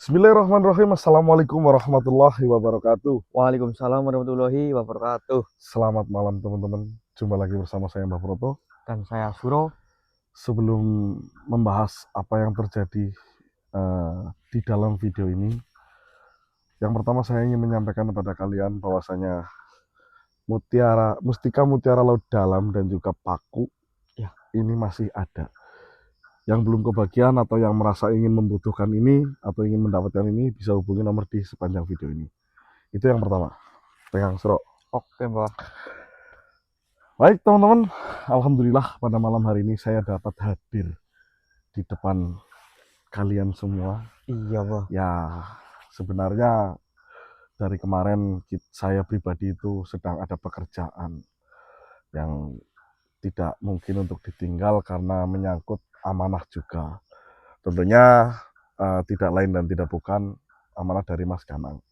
Bismillahirrahmanirrahim. Assalamualaikum warahmatullahi wabarakatuh. Waalaikumsalam warahmatullahi wabarakatuh. Selamat malam teman-teman. Jumpa lagi bersama saya Mbak Proto. Dan saya Suro. Sebelum membahas apa yang terjadi di dalam video ini, yang pertama saya ingin menyampaikan kepada kalian bahwasanya mustika mutiara laut dalam dan juga paku Ya. ini masih ada. Yang belum kebagian atau yang merasa ingin membutuhkan ini atau ingin mendapatkan ini bisa hubungi nomor di sepanjang video ini. Itu yang pertama. Pegang Suro. Oke, Mbak. Baik teman-teman, alhamdulillah pada malam hari ini saya dapat hadir di depan kalian semua. Iya, Mbak. Ya, sebenarnya dari kemarin saya pribadi itu sedang ada pekerjaan yang tidak mungkin untuk ditinggal karena menyangkut amanah juga. Tentunya tidak lain dan tidak bukan amanah dari Mas Ganang.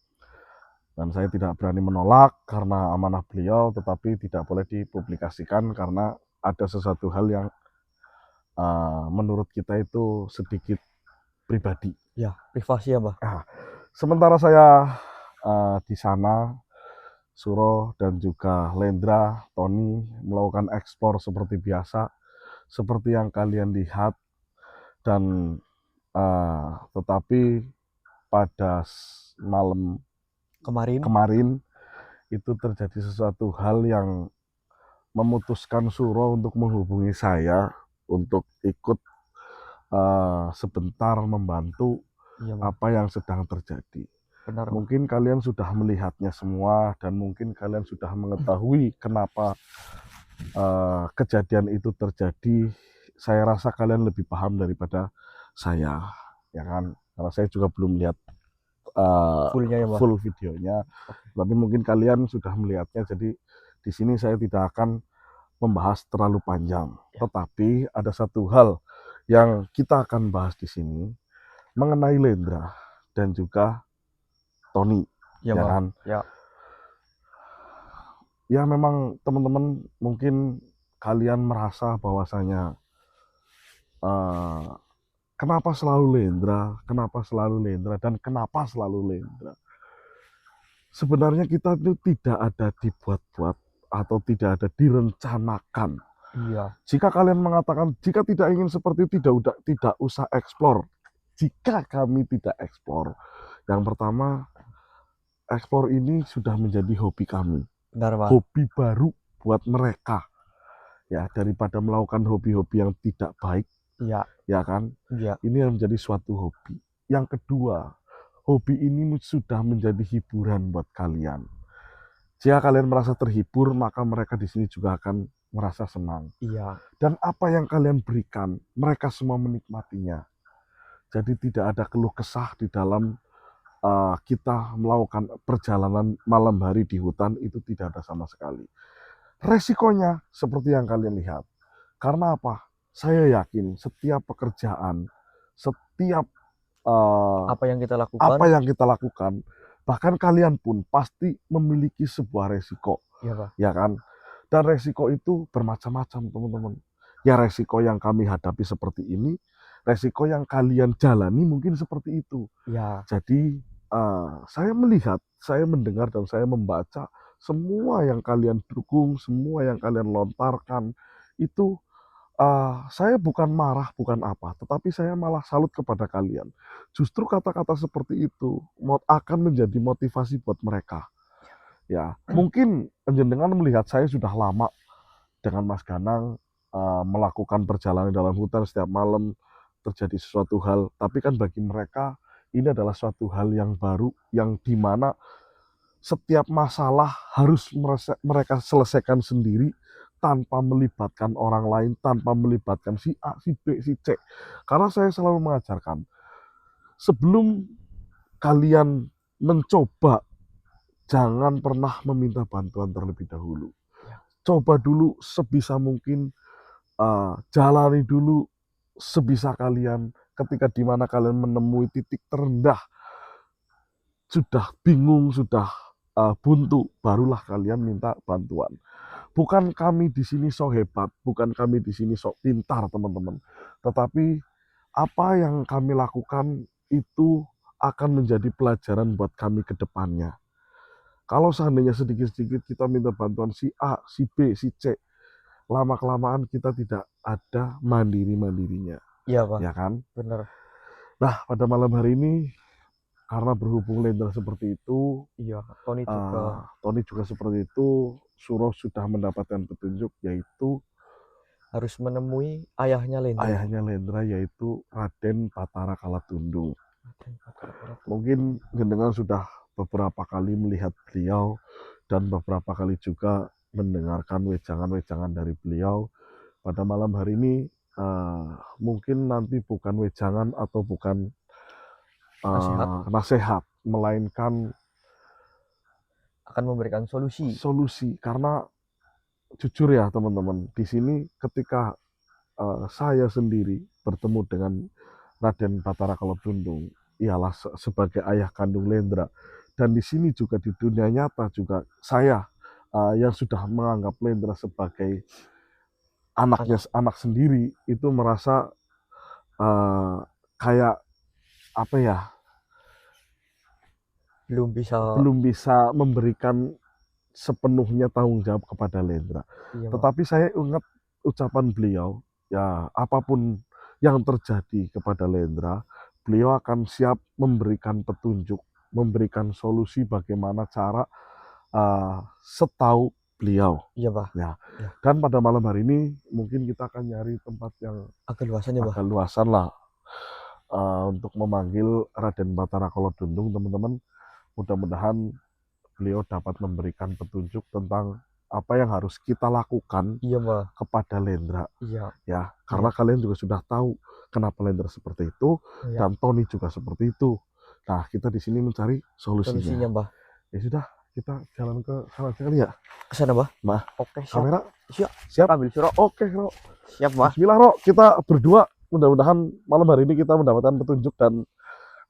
Dan saya tidak berani menolak karena amanah beliau, tetapi tidak boleh dipublikasikan karena ada sesuatu hal yang menurut kita itu sedikit pribadi. Ya, privasi ya, Mbak. Sementara saya di sana, Suro dan juga Lendra, Tony melakukan eksplor seperti biasa, seperti yang kalian lihat. Dan tetapi pada malam kemarin itu terjadi sesuatu hal yang memutuskan Suro untuk menghubungi saya untuk ikut sebentar membantu apa yang sedang terjadi. Benar. Mungkin kalian sudah melihatnya semua dan mungkin kalian sudah mengetahui kenapa kejadian itu terjadi. Saya rasa kalian lebih paham daripada saya, ya kan? Karena saya juga belum lihat Fullnya ya, Mbak. full videonya, tapi mungkin kalian sudah melihatnya. Jadi di sini saya tidak akan membahas terlalu panjang, tetapi ada satu hal yang kita akan bahas di sini mengenai Lendra dan juga Tony, ya kan? Ya. Ya memang teman-teman mungkin kalian merasa bahwasanya kenapa selalu Lendra, dan kenapa selalu Lendra. Sebenarnya kita itu tidak ada dibuat-buat atau tidak ada direncanakan. Iya. Jika kalian mengatakan jika tidak ingin seperti itu tidak usah eksplor. Jika kami tidak eksplor, yang pertama eksplor ini sudah menjadi hobi kami. Benar, Pak. Hobi baru buat mereka. Ya, daripada melakukan hobi-hobi yang tidak baik. Iya. Ya kan? Iya. Ini yang menjadi suatu hobi. Yang kedua, hobi ini sudah menjadi hiburan buat kalian. Jika kalian merasa terhibur, maka mereka di sini juga akan merasa senang. Iya. Dan apa yang kalian berikan, mereka semua menikmatinya. Jadi tidak ada keluh kesah di dalam kita melakukan perjalanan malam hari di hutan, itu tidak ada sama sekali. Resikonya seperti yang kalian lihat. Karena apa? Saya yakin setiap pekerjaan, setiap Apa yang kita lakukan, bahkan kalian pun pasti memiliki sebuah resiko. Iya, Pak. Ya kan? Dan resiko itu bermacam-macam, teman-teman. Ya, resiko yang kami hadapi seperti ini, resiko yang kalian jalani mungkin seperti itu. Ya. Jadi saya melihat, saya mendengar, dan saya membaca semua yang kalian dukung, semua yang kalian lontarkan itu. Saya bukan marah, bukan apa, tetapi saya malah salut kepada kalian. Justru kata-kata seperti itu akan menjadi motivasi buat mereka. Ya, mungkin jenengan melihat saya sudah lama dengan Mas Ganang melakukan perjalanan dalam hutan setiap malam terjadi sesuatu hal, tapi kan bagi mereka ini adalah suatu hal yang baru, yang dimana setiap masalah harus mereka selesaikan sendiri tanpa melibatkan orang lain, tanpa melibatkan si A, si B, si C. Karena saya selalu mengajarkan, sebelum kalian mencoba, jangan pernah meminta bantuan terlebih dahulu. Coba dulu sebisa mungkin, jalani dulu sebisa kalian. Ketika dimana kalian menemui titik terendah, sudah bingung, sudah buntu, barulah kalian minta bantuan. Bukan kami di sini sok hebat, bukan kami di sini sok pintar, teman-teman. Tetapi apa yang kami lakukan itu akan menjadi pelajaran buat kami ke depannya. Kalau seandainya sedikit-sedikit kita minta bantuan si A, si B, si C, lama-kelamaan kita tidak ada mandiri-mandirinya, Iya, Pak. ya kan? Bener. Nah, pada malam hari ini, karena berhubung Lendra seperti itu, Iya, Tony juga. Tony juga seperti itu, Suro sudah mendapatkan petunjuk, yaitu Harus menemui ayahnya Lendra, yaitu Raden Batara Kalatundung. Mungkin jenengan sudah beberapa kali melihat beliau dan beberapa kali juga mendengarkan wejangan-wejangan dari beliau. Pada malam hari ini mungkin nanti bukan wejangan atau bukan nasihat, melainkan akan memberikan solusi. Karena jujur ya teman-teman, di sini ketika saya sendiri bertemu dengan Raden Batara Kalatundung, ialah sebagai ayah kandung Lendra, dan di sini juga di dunia nyata juga saya yang sudah menganggap Lendra sebagai anak sendiri, itu merasa kayak apa ya, belum bisa memberikan sepenuhnya tanggung jawab kepada Lendra. Iya, Tetapi saya ingat ucapan beliau, ya apapun yang terjadi kepada Lendra, beliau akan siap memberikan petunjuk, memberikan solusi bagaimana cara setahu beliau. Iya, Pak. Ya. Dan pada malam hari ini mungkin kita akan nyari tempat yang agak luasan lah untuk memanggil Raden Batara Kalatundung, teman-teman. Mudah-mudahan beliau dapat memberikan petunjuk tentang apa yang harus kita lakukan kepada Lendra. Ya, karena kalian juga sudah tahu kenapa Lendra seperti itu, dan Tony juga seperti itu. Nah, kita di sini mencari solusinya, Mbah. Ya sudah, kita jalan ke sana sekali ya. Ke sana, Mbah. Oke, siap. Kamera siap. Ambil Suro. Oke, Ro. Siap, Mbah. Bismillah, Ro. Kita berdua mudah-mudahan malam hari ini kita mendapatkan petunjuk, dan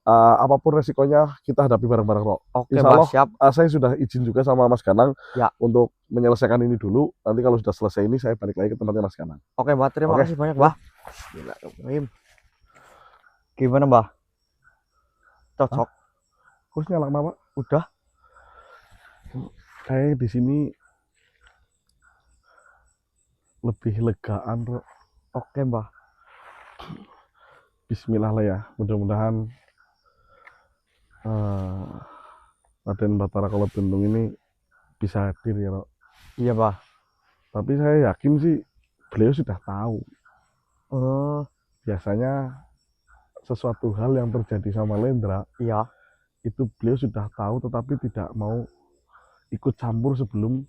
apapun resikonya kita hadapi bareng-bareng, Ro. Oke, Insya Allah, siap. Saya sudah izin juga sama Mas Ganang untuk menyelesaikan ini dulu. Nanti kalau sudah selesai ini, saya balik lagi ke tempatnya Mas Ganang. Oke, Mbah. Terima kasih banyak, Mbah. Gimana, Mbah? Cocok? Terus nyala Mbak? Udah. Kayak di sini lebih legaan, Ro. Oke, Mbah. Bismillah lah ya. Mudah-mudahan Raden Batara Kalatundung ini bisa hadir ya, Ro. Iya, Mbah. Tapi saya yakin sih beliau sudah tahu. Biasanya sesuatu hal yang terjadi sama Lendra, itu beliau sudah tahu tetapi tidak mau ikut campur sebelum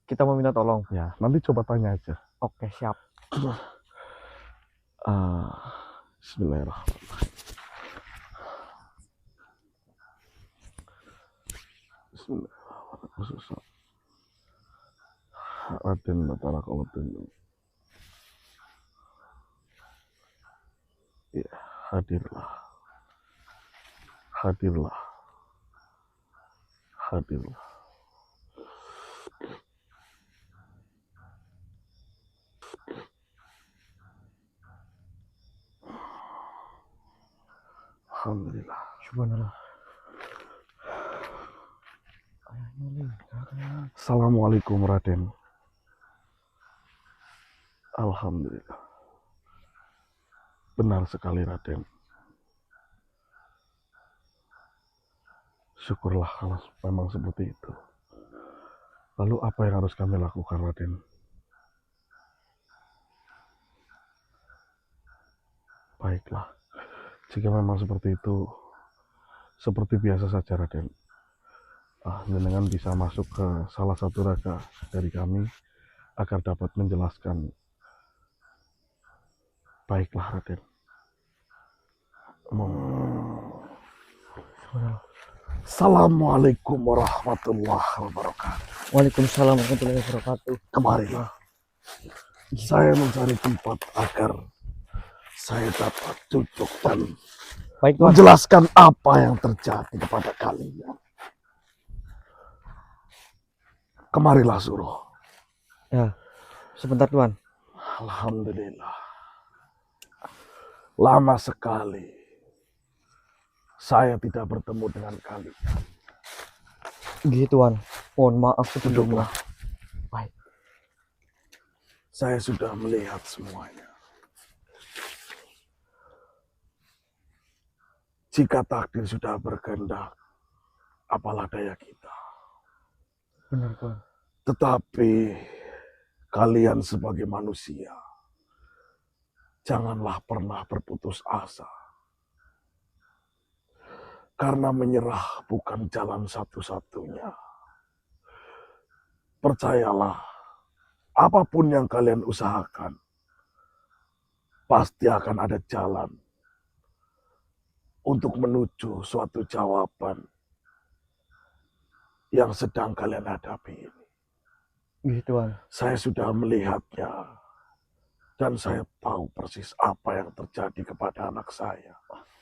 kita mau minta tolong. Ya, nanti coba tanya aja. Oke, siap. Bismillahirrahmanirrahim. Bismillahirrahmanirrahim. Raden Batara Kalatundung. Ya, hadirlah. Alhamdulillah. Subhanallah. Assalamualaikum, Raden. Alhamdulillah. Benar sekali, Raden. Syukurlah kalau memang seperti itu. Lalu apa yang harus kami lakukan, Raden? Baiklah, jika memang seperti itu, seperti biasa saja, Raden. Jenengan bisa masuk ke salah satu raga dari kami agar dapat menjelaskan. Baiklah, Raden. Assalamualaikum warahmatullahi wabarakatuh. Waalaikumsalam warahmatullahi wabarakatuh. Kemarilah. Saya mencari tempat agar saya dapat duduk dan menjelaskan apa yang terjadi kepada kalian. Kemarilah, Suro. Ya, sebentar, Tuan. Alhamdulillah. Lama sekali saya tidak bertemu dengan kalian. Gitu Tuan. Mohon maaf sebelumnya. Duduklah. Baik. Saya sudah melihat semuanya. Jika takdir sudah berkehendak, apalah daya kita. Benar Tuan. Tetapi kalian sebagai manusia, janganlah pernah berputus asa. Karena menyerah bukan jalan satu-satunya. Percayalah, apapun yang kalian usahakan, pasti akan ada jalan untuk menuju suatu jawaban yang sedang kalian hadapi ini. Gitu Tuan. Saya sudah melihatnya dan saya tahu persis apa yang terjadi kepada anak saya.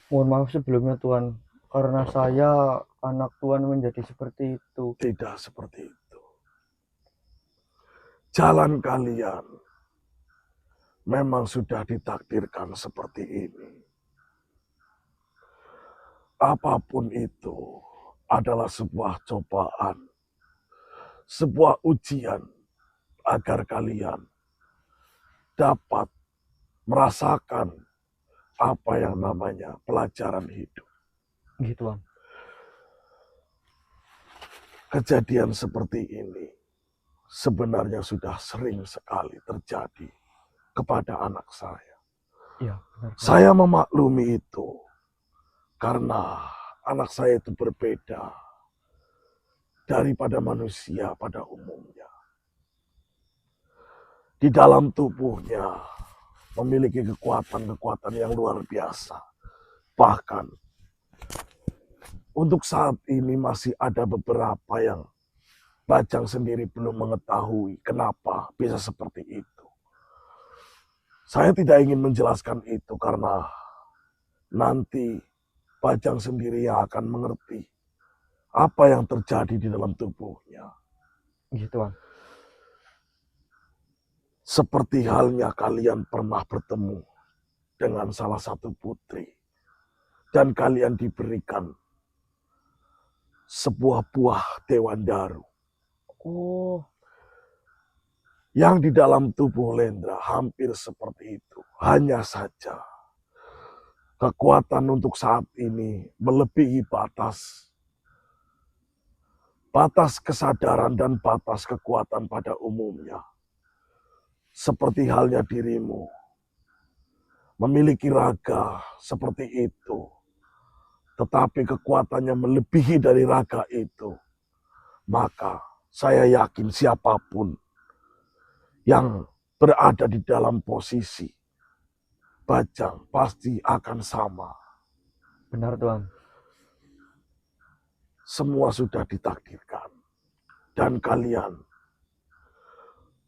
Mohon maaf sebelumnya Tuan. Karena saya anak Tuan menjadi seperti itu. Tidak seperti itu. Jalan kalian memang sudah ditakdirkan seperti ini. Apapun itu adalah sebuah cobaan, sebuah ujian agar kalian dapat merasakan apa yang namanya pelajaran hidup. Gitu Tuan. Kejadian seperti ini sebenarnya sudah sering sekali terjadi kepada anak saya. Iya, benar Tuan. Saya memaklumi itu karena anak saya itu berbeda daripada manusia pada umumnya. Di dalam tubuhnya memiliki kekuatan-kekuatan yang luar biasa. Bahkan untuk saat ini masih ada beberapa yang Bajang sendiri belum mengetahui kenapa bisa seperti itu. Saya tidak ingin menjelaskan itu karena nanti Bajang sendiri yang akan mengerti apa yang terjadi di dalam tubuhnya. Gitu Tuan. Seperti halnya kalian pernah bertemu dengan salah satu putri dan kalian diberikan sebuah buah Dewandaru Oh, yang di dalam tubuh Lendra hampir seperti itu. Hanya saja kekuatan untuk saat ini melebihi batas kesadaran dan batas kekuatan pada umumnya. Seperti halnya dirimu memiliki raga seperti itu, tetapi kekuatannya melebihi dari raga itu, maka saya yakin siapapun yang berada di dalam posisi Bajang pasti akan sama. benar Tuan. Semua sudah ditakdirkan dan kalian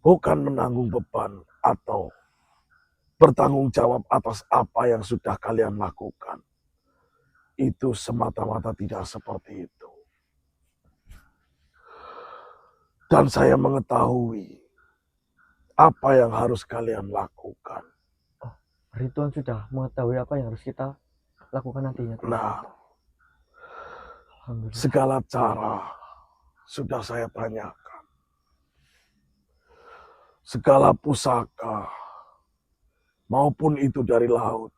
bukan menanggung beban atau bertanggung jawab atas apa yang sudah kalian lakukan. Itu semata-mata tidak seperti itu. Dan saya mengetahui apa yang harus kalian lakukan. Rituan sudah mengetahui apa yang harus kita lakukan nantinya. Nah, Alhamdulillah. segala cara sudah saya tanyakan. Segala pusaka, maupun itu dari laut,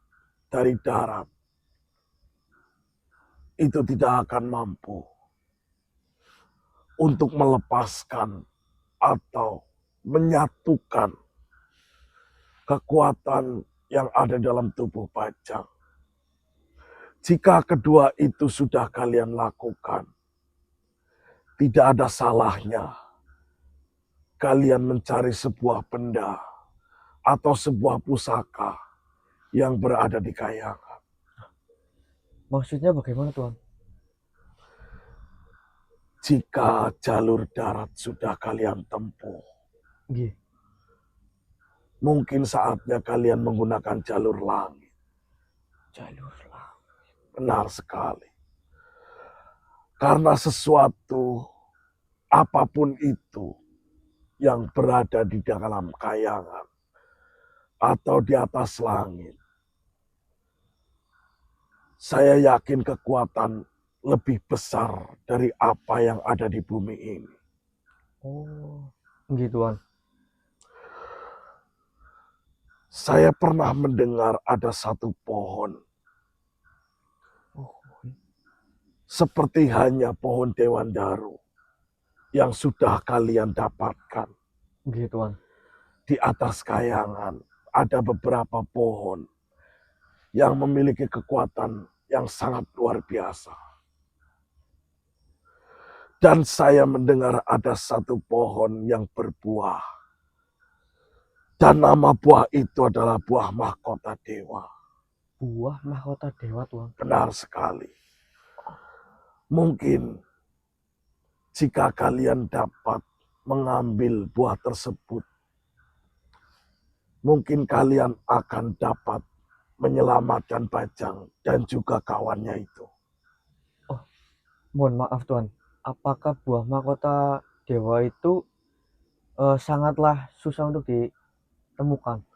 dari darat, itu tidak akan mampu untuk melepaskan atau menyatukan kekuatan yang ada dalam tubuh Bajang. Jika kedua itu sudah kalian lakukan, tidak ada salahnya kalian mencari sebuah benda atau sebuah pusaka yang berada di kayangan. Maksudnya bagaimana Tuan? Jika jalur darat sudah kalian tempuh, Gih. mungkin saatnya kalian menggunakan jalur langit. Jalur langit. Benar sekali. Karena sesuatu, apapun itu, yang berada di dalam kayangan atau di atas langit, Saya yakin kekuatan lebih besar dari apa yang ada di bumi ini. Oh, nggih Tuan. Saya pernah mendengar ada satu pohon, Oh, seperti hanya pohon dewandaru yang sudah kalian dapatkan. nggih Tuan. Di atas kayangan ada beberapa pohon yang memiliki kekuatan yang sangat luar biasa. Dan saya mendengar ada satu pohon yang berbuah. Dan nama buah itu adalah buah mahkota dewa. Buah mahkota dewa Tuan. Benar sekali. Mungkin jika kalian dapat mengambil buah tersebut, mungkin kalian akan dapat menyelamatkan Bajang dan juga kawannya itu. Oh, mohon maaf Tuan. Apakah buah mahkota dewa itu sangatlah susah untuk ditemukan?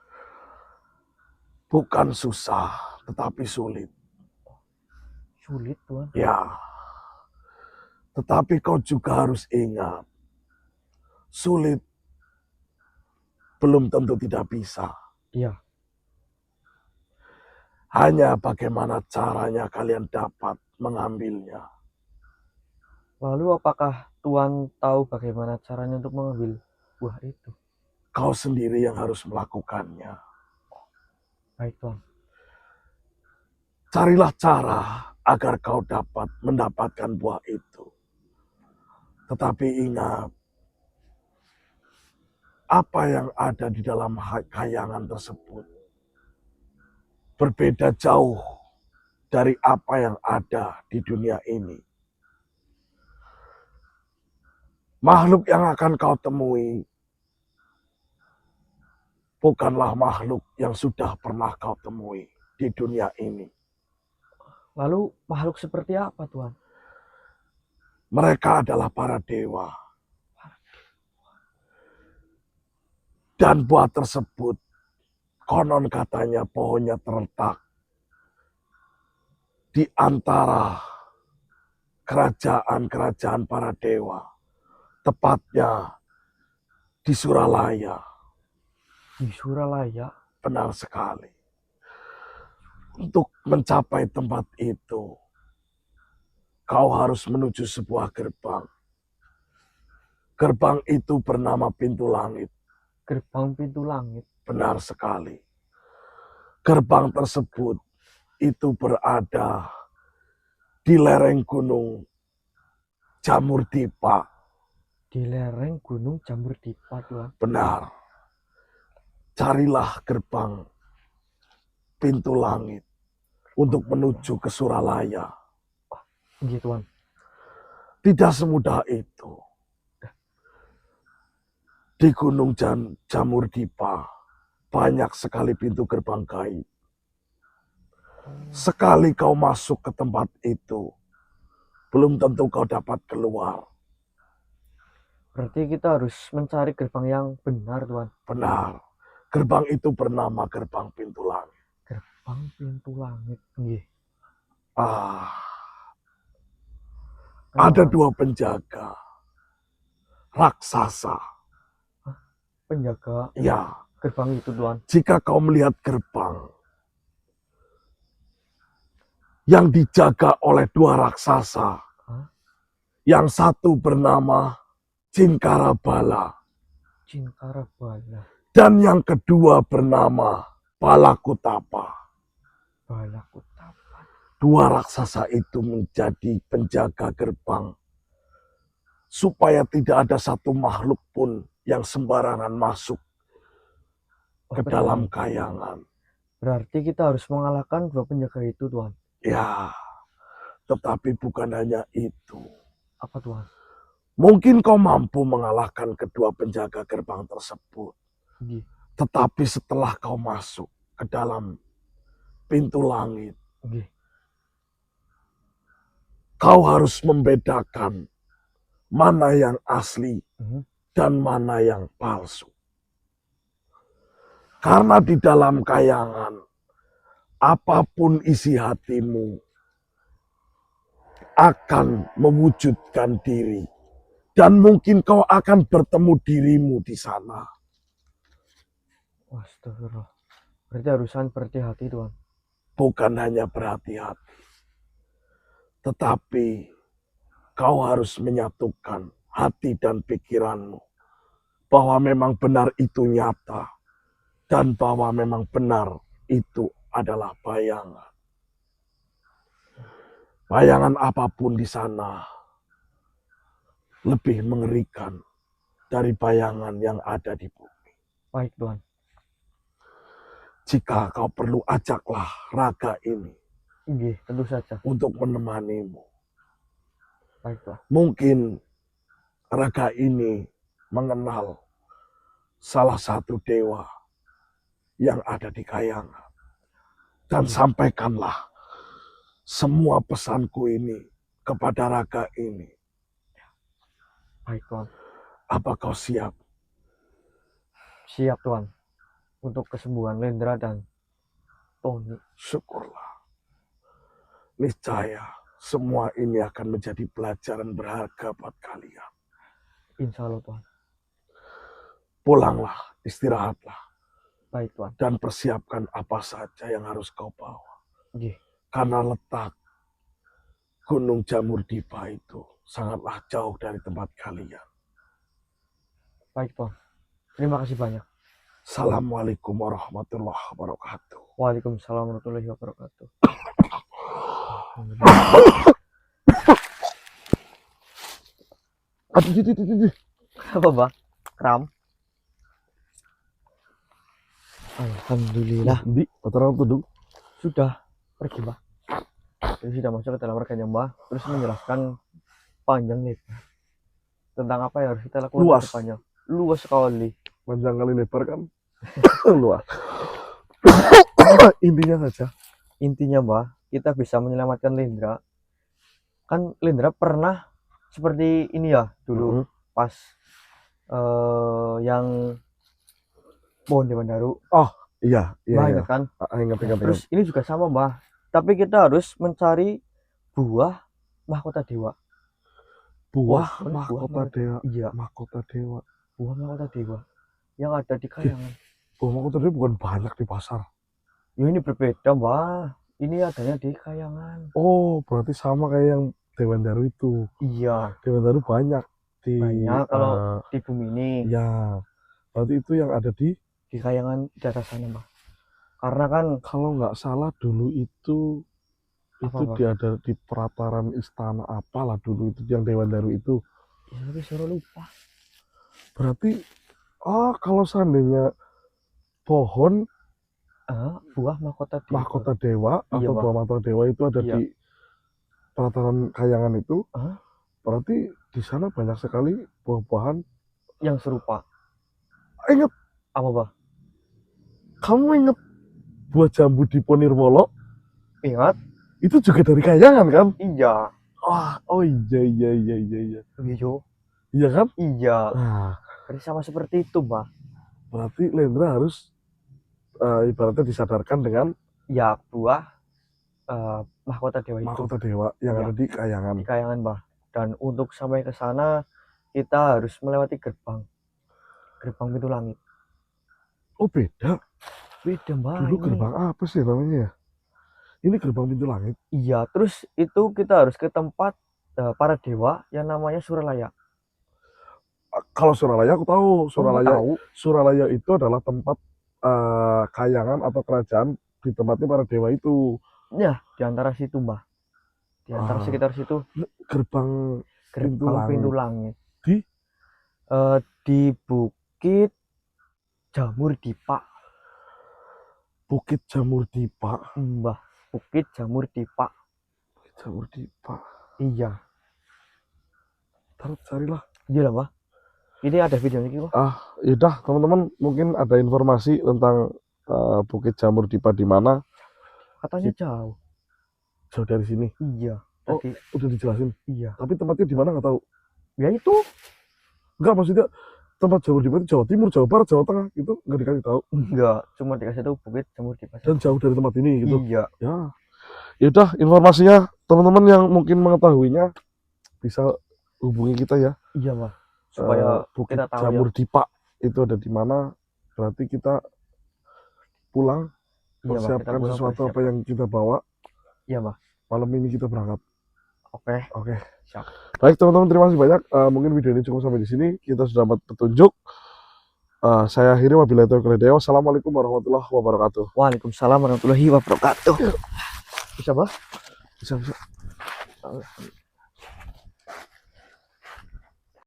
Bukan susah, tetapi sulit. Sulit Tuan. Ya, tetapi kau juga harus ingat, sulit belum tentu tidak bisa. Iya. Hanya bagaimana caranya kalian dapat mengambilnya. Lalu apakah Tuan tahu bagaimana caranya untuk mengambil buah itu? Kau sendiri yang harus melakukannya. Baik Tuan. Carilah cara agar kau dapat mendapatkan buah itu. Tetapi ingat, apa yang ada di dalam kayangan tersebut berbeda jauh dari apa yang ada di dunia ini. Makhluk yang akan kau temui bukanlah makhluk yang sudah pernah kau temui di dunia ini. Lalu makhluk seperti apa Tuan? Mereka adalah para dewa. Dan buah tersebut, konon katanya pohonnya terletak di antara kerajaan-kerajaan para dewa. Tepatnya di Suralaya. Di Suralaya? Benar sekali. Untuk mencapai tempat itu, kau harus menuju sebuah gerbang. Gerbang itu bernama Pintu Langit. Gerbang pintu langit? Benar sekali. Gerbang tersebut itu berada di lereng gunung Jamurdipa. Di lereng gunung Jamurdipa Tuan. Benar. Carilah gerbang Pintu Langit untuk menuju ke Suralaya. Nggih Tuan. Tidak semudah itu. Di gunung Jamurdipa banyak sekali pintu gerbang gaib. Sekali kau masuk ke tempat itu, belum tentu kau dapat keluar. Berarti kita harus mencari gerbang yang benar Tuan. Benar. Gerbang itu bernama Gerbang Pintu Langit. Gerbang pintu langit. Nggih. Ada dua penjaga. Raksasa. Penjaga Ya, gerbang itu Tuan. jika kau melihat gerbang yang dijaga oleh dua raksasa, yang satu bernama Cinkarabala, Cinkarabala. dan yang kedua bernama Balakutapa. Balakutapa. Dua raksasa itu menjadi penjaga gerbang, supaya tidak ada satu makhluk pun yang sembarangan masuk ke dalam kayangan. Berarti kita harus mengalahkan dua penjaga itu Tuan. Ya, tetapi bukan hanya itu. Apa Tuan? Mungkin kau mampu mengalahkan kedua penjaga gerbang tersebut. Nggih. Tetapi setelah kau masuk ke dalam pintu langit, Nggih. kau harus membedakan mana yang asli dan mana yang palsu. Karena di dalam kayangan, apapun isi hatimu, akan mewujudkan diri. Dan mungkin kau akan bertemu dirimu di sana. Astagfirullah. Berarti harusan berhati-hati Tuhan. Bukan hanya berhati-hati, tetapi kau harus menyatukan hati dan pikiranmu bahwa memang benar itu nyata dan bahwa memang benar itu adalah bayangan. Bayangan apapun di sana lebih mengerikan dari bayangan yang ada di bumi. Baik Tuhan. Jika kau perlu, ajaklah raga ini Iya, tentu saja. untuk menemanimu. Baik Tuhan. Mungkin raga ini mengenal salah satu dewa yang ada di kayangan. Dan sampaikanlah semua pesanku ini kepada raga ini. Baik Tuhan. Apa kau siap? Siap Tuhan. Untuk kesembuhan Lendra dan Tony. Syukurlah. Niscaya semua ini akan menjadi pelajaran berharga buat kalian. Insya Allah Tuhan. Pulanglah, istirahatlah. Baik Tuhan. Dan persiapkan apa saja yang harus kau bawa. Iya. Karena letak Gunung Jamur Dipa itu sangatlah jauh dari tempat kalian. Baik Tuhan. Terima kasih banyak. Assalamualaikum warahmatullahi wabarakatuh. Waalaikumsalam warahmatullahi wabarakatuh. Aduh. Apa Mbak? Kram? Alhamdulillah. Di, pacaran tuh Sudah pergi Mbak. Jadi sudah masuk ke dalam rekannya Mbak. Terus menjelaskan panjang lebar tentang apa yang harus kita lakukan. Luas. Depannya. Luas sekali. Panjang kali lebar kan. Luas. Intinya Mbak, kita bisa menyelamatkan Lendra. Kan Lendra pernah seperti ini ya dulu. Pas yang pohon Dewan Daru. Iya. Ingat kan? Ingat. Terus ini juga sama Mbak. Tapi kita harus mencari buah mahkota dewa. Buah mahkota dewa. Iya. Mahkota dewa. Buah mahkota dewa yang ada di kayangan. Buah mahkota dewa bukan banyak di pasar. Ya ini berbeda Mbak. Ini adanya di kayangan. Oh, berarti sama kayak yang Dewan Daru itu. Iya. Dewan Daru banyak di. Banyak kalau di bumi ini. Ya. Berarti itu yang ada di kayangan di atas sana Mbak. Karena kan kalau nggak salah dulu itu Apa? ada di pelataran istana apalah dulu itu yang Dewan Daru itu. Ya, tapi suruh lupa. Berarti kalau seandainya pohon buah mahkota dewa Iya, atau Mbak. buah mahkota dewa itu ada Iya. di pelataran kayangan itu, berarti di sana banyak sekali buah-buahan yang serupa. Ingat Apa Mbak? Kamu ingat buah jambu di Ponirwolo? Ingat? Itu juga dari kayangan kan? Iya. Oh iya. Iya kan? Iya. Nah, Jadi sama seperti itu Mbak. berarti Lendra harus ibaratnya disadarkan dengan ya buah mahkota dewa itu. Mahkota dewa yang ada di kayangan. Di kayangan Mbak. Dan untuk sampai ke sana kita harus melewati gerbang pintu langit. Oh beda Mbak. Dulu gerbang apa sih namanya ya? Ini gerbang pintu langit. Iya, terus itu kita harus ke tempat para dewa yang namanya Suralaya. Kalau Suralaya aku tahu. Tahu? Suralaya itu adalah tempat kayangan atau kerajaan di tempatnya para dewa itu. Ya, di antara situ Mbak. Di antara sekitar situ. Gerbang pintu langit. Di Bukit Jamur Dipa. Bukit Jamur Dipa. Mbah, Bukit Jamur Dipa. Bukit Jamur Dipa. Iya. Taruh carilah. Iya lah Mbah. Ini ada videonya gitu. Yaudah teman-teman, mungkin ada informasi tentang Bukit Jamur Dipa di mana? Katanya jauh. Jauh dari sini. Iya. Tadi udah dijelasin. Iya. Tapi tempatnya di mana nggak tahu. Ya itu. Enggak, maksudnya tempat Jamur Dipa itu Jawa Timur, Jawa Barat, Jawa Tengah gitu nggak dikasih tahu. Enggak, cuma dikasih tahu Bukit Jamur Dipa. Dan jauh dari tempat ini gitu. Iya. Ya. Ya udah, informasinya teman-teman yang mungkin mengetahuinya bisa hubungi kita ya. Iya Mbah, supaya Bukit kita tahu ya. Jamur Dipak itu ada di mana. Berarti kita pulang, Iya Mbah, kita persiapkan pulang sesuatu bersiap. apa yang kita bawa. Iya Mbah. Malam ini kita berangkat. Oke. Oke. Siap. Baik teman-teman, terima kasih banyak. Mungkin video ini cukup sampai di sini. Kita sudah dapat petunjuk. Saya akhiri, wabillahi taufiq wal hidayah. Wassalamualaikum warahmatullahi wabarakatuh. Waalaikumsalam warahmatullahi wabarakatuh. Bisa Mbah? Bisa.